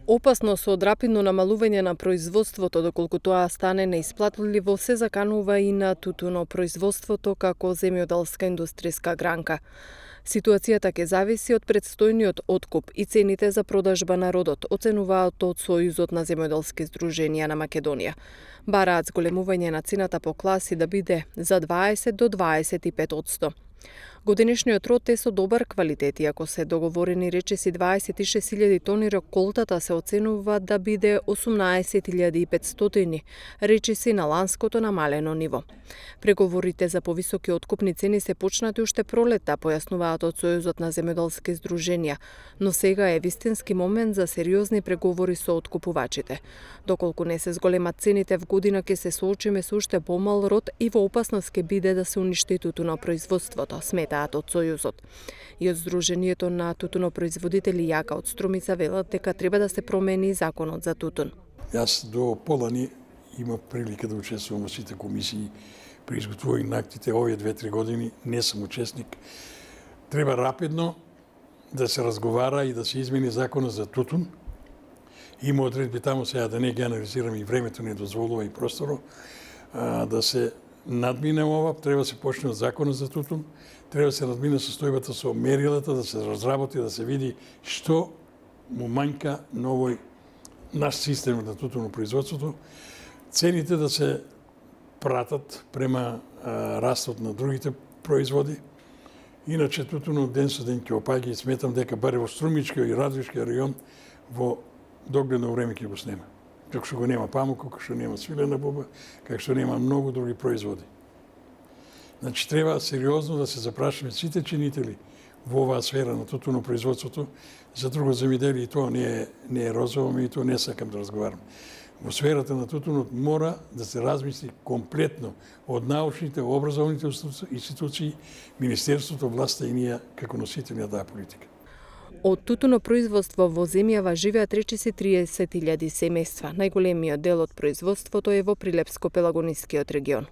Опасност од рапидно намалување на производството, доколку тоа стане неисплатливо, се заканува и на тутунопроизводството како земјоделска индустријска гранка. Ситуацијата ќе зависи од предстојниот откуп и цените за продажба на родот, оценуваат од Сојузот на земјоделски здруженија на Македонија. Бараат зголемување на цената по класи да биде за 20 до 25%. Годинешниот род е со добар квалитет, иако се договорени речиси 26.000 тони, реколтата се оценува да биде 18.500 речиси на ланското намалено ниво. Преговорите за повисоки откупни цени се почнати уште пролетта, појаснуваат од Сојузот на земјоделски здруженија, но сега е вистински момент за сериозни преговори со откупувачите. Доколку не се зголемат цените, в година ќе се соочиме со уште помал род и во опасност ќе биде да се уништи тутунопроизводството, сметаат од Сојузот. И од Здруженијето на тутунопроизводители Јака од Струмица велат дека треба да се промени законот за тутун. Јас до полани имав прилика да учествувам во сите комисии при изготвување на актите. Овие 2-3 години не сум учесник. Треба рапидно да се разговара и да се измени законот за тутун. Има одредби таму, сега да не ги анализирам, и времето не дозволува и просторо, да се надмине ова, треба да се почне од законот за тутун, треба да се надмине состојбата со мерилата, да се разработи, да се види што му мањка на овој наш систем на тутунопроизводството, цените да се пратат према растот на другите производи. Иначе тутунот ден со ден ќе опаѓа и сметам дека баре во Струмичкиот и Радовишкиот район во догледно време ќе го снема. Како што го нема памук, како што нема свилена буба, како што нема многу други производи. Значи, треба сериозно да се запрашаме сите чинители во оваа сфера на тутунопроизводството. За друго земјоделие и тоа не е розово, и тоа не сакам да разговарам. Во сферата на тутунот мора да се размисли комплетно од научните, образовните институции, Министерството, власта и ние како носители на таа политика. Од тутунопроизводство во земјава живеат речиси 30.000 семејства. Најголемиот дел од производството е во Прилепско-Пелагонискиот регион.